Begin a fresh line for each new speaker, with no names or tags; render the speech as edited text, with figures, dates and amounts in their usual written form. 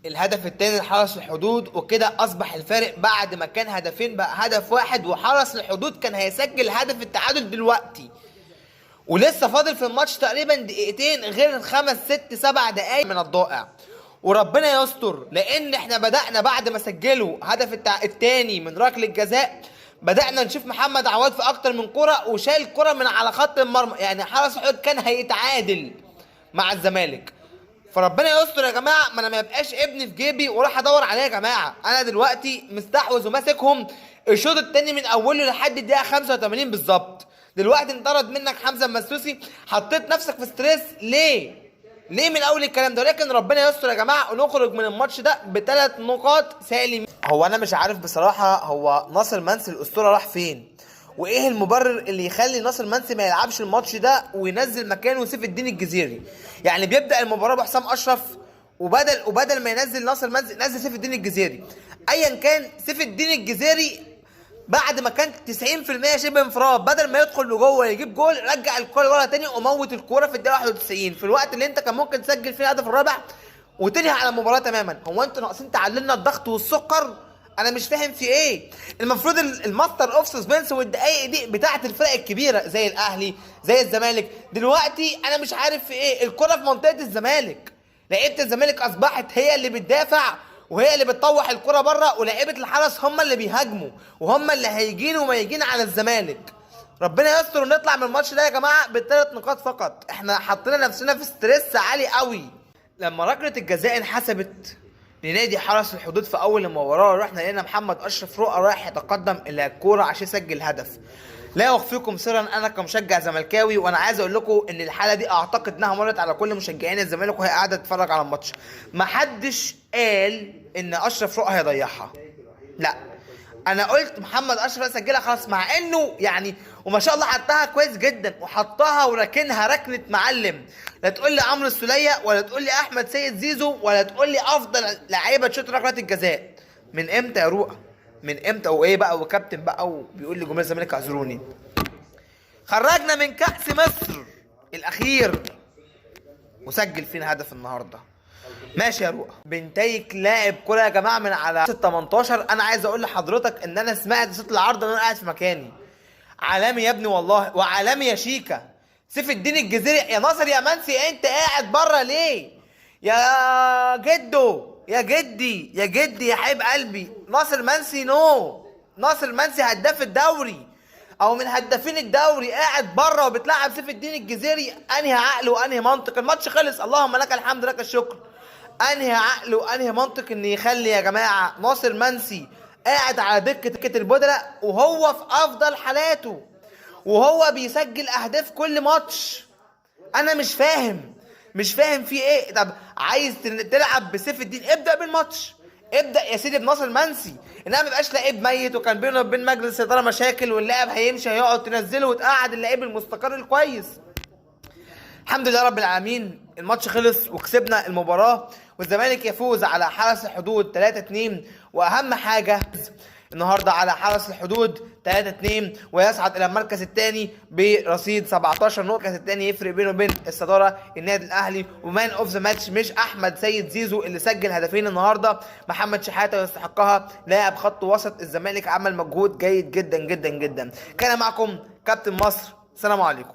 الهدف الثاني لحرس الحدود، وكده اصبح الفارق بعد ما كان هدفين بقى هدف واحد، وحرس الحدود كان هيسجل هدف التعادل دلوقتي، ولسه فاضل في الماتش تقريبا دقيقتين غير 5 6 7 دقايق من الضائع. وربنا يستر، لان احنا بدأنا بعد ما سجلوا هدف التاني من ركله الجزاء، بدأنا نشوف محمد عواد في اكتر من كرة وشايل كرة من على خط المرمى، يعني حرس الحدود كان هيتعادل مع الزمالك. فربنا يستر يا جماعه، ما انا ما يبقاش ابني في جيبي وراح ادور عليه يا جماعه. انا دلوقتي مستحوذ وماسكهم الشوط الثاني من اوله لحد الدقيقه 85 بالظبط. دلوقتي انطرد منك حمزه المسوسي، حطيت نفسك في ستريس ليه من اول الكلام ده؟ ولكن ربنا يستر يا جماعه ونخرج من الماتش ده ب3 نقاط سالمين. هو انا مش عارف بصراحه، هو ناصر منسي الاسطوره راح فين؟ وايه المبرر اللي يخلي ناصر منسي ما يلعبش الماتش ده وينزل مكانه سيف الدين الجزيري؟ يعني بيبدا المباراه بحسام اشرف، وبدل ما ينزل ناصر منسي نزل سيف الدين الجزيري. ايا كان سيف الدين الجزيري بعد ما كان 90% شبه انفراد، بدل ما يدخل لجوه يجيب جول، رجع الكوره ورا تاني وموت الكوره في الدقيقه 91 في الوقت اللي انت كان ممكن تسجل فيه الهدف الرابع وتنهي على المباراه تماما. هو انتوا ناقصين تعللنا الضغط والسكر؟ انا مش فاهم في ايه. المفروض الماستر اوف سسبنس والدقايق دي بتاعه الفرق الكبيره زي الاهلي زي الزمالك. دلوقتي انا مش عارف في ايه. الكره في منطقه الزمالك، لعيبه الزمالك اصبحت هي اللي بتدافع وهي اللي بتطوح الكره بره، ولاعيبه الحرس هم اللي بيهاجموا وهم اللي هيجين وميجين على الزمالك. ربنا يستر ونطلع من الماتش ده يا جماعه ب3 نقاط فقط. احنا حطينا نفسنا في ستريس عالي قوي. لما ركله الجزاء انحسبت لنادي حرس الحدود في اول المباراه، رحنا لقينا محمد اشرف رؤى رايح يتقدم الى الكوره عشان يسجل هدف. لا اخفيكم سرا، انا كمشجع زملكاوي وانا عايز اقول لكم ان الحاله دي اعتقد انها مرت على كل مشجعين الزمالك وهي قاعده تتفرج على الماتش. محدش قال ان اشرف رؤى هيضيعها، لا، انا قلت محمد اشرف هيسجلها خلاص، مع انه يعني وما شاء الله حطها كويس جدا وحطها وركنها ركنه معلم. لا تقول لي عمرو السوليه ولا تقول لي احمد سيد زيزو ولا تقول لي افضل لعيبه تشوط ركلات الجزاء. من امتى يا رؤى؟ من امتى؟ وايه بقى وكابتن بقى وبيقول لجمهور الزمالك اعذروني. خرجنا من كأس مصر الاخير وسجل فينا هدف النهارده. ماشي يا رؤى، بنتايك لاعب كوره يا جماعه من على 18. انا عايز اقول لحضرتك ان انا سمعت صوت العرض وانا قاعد في مكاني. عالمي يا ابني والله، وعالمي يا شيكا. سيف الدين الجزيري يا ناصر يا منسي، انت قاعد بره ليه؟ يا جدو يا جدي يا جدي يا حبيب قلبي، ناصر منسي ناصر منسي هداف الدوري او من هدافين الدوري، قاعد بره وبتلعب سيف الدين الجزيري. انهي عقل وانهي منطق؟ الماتش خلص، اللهم لك الحمد لك الشكر. انهي عقل وانهي منطق ان يخلي يا جماعه ناصر منسي قاعد على دكه البودلة وهو في افضل حالاته وهو بيسجل اهداف كل ماتش؟ انا مش فاهم في ايه. طب عايز تلعب بسيف الدين، ابدا بالماتش، ابدا يا سيدي بناصر منسي، انما ما يبقاش لعيب ميت وكان بينه وبين مجلس الاداره مشاكل واللاعب هيمشي هيقعد تنزله وتقعد اللعيب المستقر الكويس. الحمد لله رب العالمين، الماتش خلص وكسبنا المباراه والزمالك يفوز على حرس الحدود 3-2. واهم حاجه النهارده على حرس الحدود 3-2 ويصعد الى المركز الثاني برصيد 17 نقطه. المركز الثاني يفرق بينه وبين الصداره النادي الاهلي. ومان اوف ذا ماتش مش احمد سيد زيزو اللي سجل هدفين النهارده، محمد شحاته يستحقها، لاعب خط وسط الزمالك عمل مجهود جيد جدا جدا جدا. كان معكم كابتن مصر، السلام عليكم.